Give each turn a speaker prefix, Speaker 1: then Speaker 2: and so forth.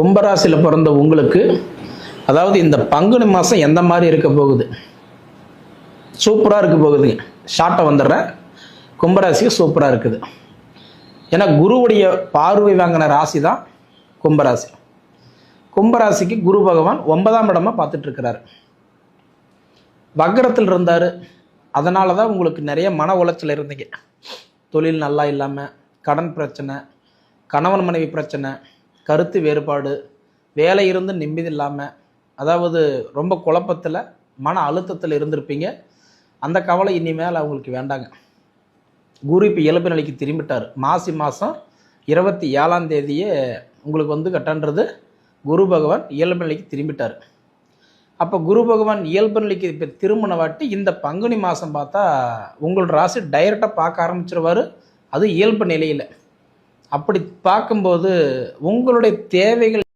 Speaker 1: கும்பராசியில் பிறந்த உங்களுக்கு அதாவது இந்த பங்குனி மாதம் எந்த மாதிரி இருக்க போகுது? சூப்பராக இருக்க போகுதுங்க. ஷார்ட்டாக வந்துடுறேன். கும்பராசிக்கு சூப்பராக இருக்குது. ஏன்னா குருவுடைய பார்வை வாங்கின ராசி தான் கும்பராசி. கும்பராசிக்கு குரு பகவான் 9ஆம் இடமா பார்த்துட்டு இருக்கிறாரு. வக்கரத்தில் இருந்தார். அதனால தான் உங்களுக்கு நிறைய மன உளைச்சல் இருந்தீங்க. தொழில் நல்லா இல்லாமல், கடன் பிரச்சனை, கணவன் மனைவி பிரச்சனை, கருத்து வேறுபாடு, வேலை இருந்து நிம்மதி இல்லாமல், அதாவது ரொம்ப குழப்பத்தில் மன அழுத்தத்தில் இருந்திருப்பீங்க. அந்த கவலை இனிமேல் அவங்களுக்கு வேண்டாங்க. குரு இப்போ இயல்பு நிலைக்கு திரும்பிட்டார். மாசி மாதம் 27ஆம் தேதியே உங்களுக்கு கட்டன்றது குரு பகவான் இயல்பு நிலைக்கு திரும்பிட்டார். அப்போ குரு பகவான் இயல்பு நிலைக்கு இப்போ திரும்பின வாட்டி இந்த பங்குனி மாதம் பார்த்தா உங்களோட ராசி டைரெக்டாக பார்க்க ஆரம்பிச்சிருவார். அது இயல்பு நிலையில். அப்படி பார்க்கும்போது உங்களுடைய தேவைகள்